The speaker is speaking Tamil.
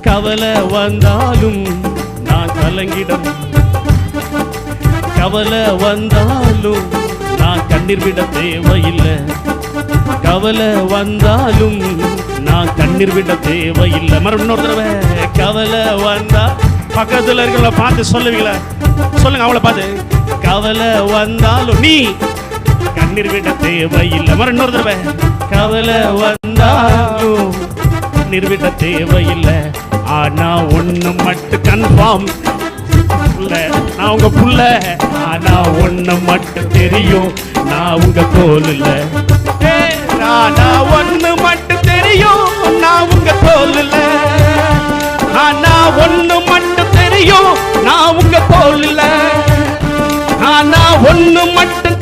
கவலை வந்தாலும் நான் கலங்கிட, கவலை வந்தாலும் நான் கண்ணீர் விட தேவையில்லை. கவலை வந்தாலும் நான் கண்ணீர் விட தேவையில்லை. மறுபடியும் இன்னொரு தடவை. கவலை வந்தா பக்கத்துல இருக்கிறவங்கள பார்த்து சொல்லுவீங்களா? சொல்லுங்க அவளை பார்த்து. கவலை வந்தாலும் நீ கண்ணீர் விட தேவையில்லை. மறுபடியும் இன்னொரு தடவை. கவலை வந்தாலும் கண்ணீர் விட தேவையில்லை. ஆனா ஒண்ணு மட்டும் கன்ஃபார்ம், நான் உங்க புள்ள. ஆனா ஒண்ணு மட்டும் தெரியும், நான் உங்க தோல் இல்ல. ஆனா ஒண்ணு மட்டும் தெரியும், நான் உங்க தோல் இல்ல. ஆனா ஒண்ணு மட்டும் தெரியும், நான் உங்க தோல் இல்ல. ஆனா ஒண்ணு மட்டும்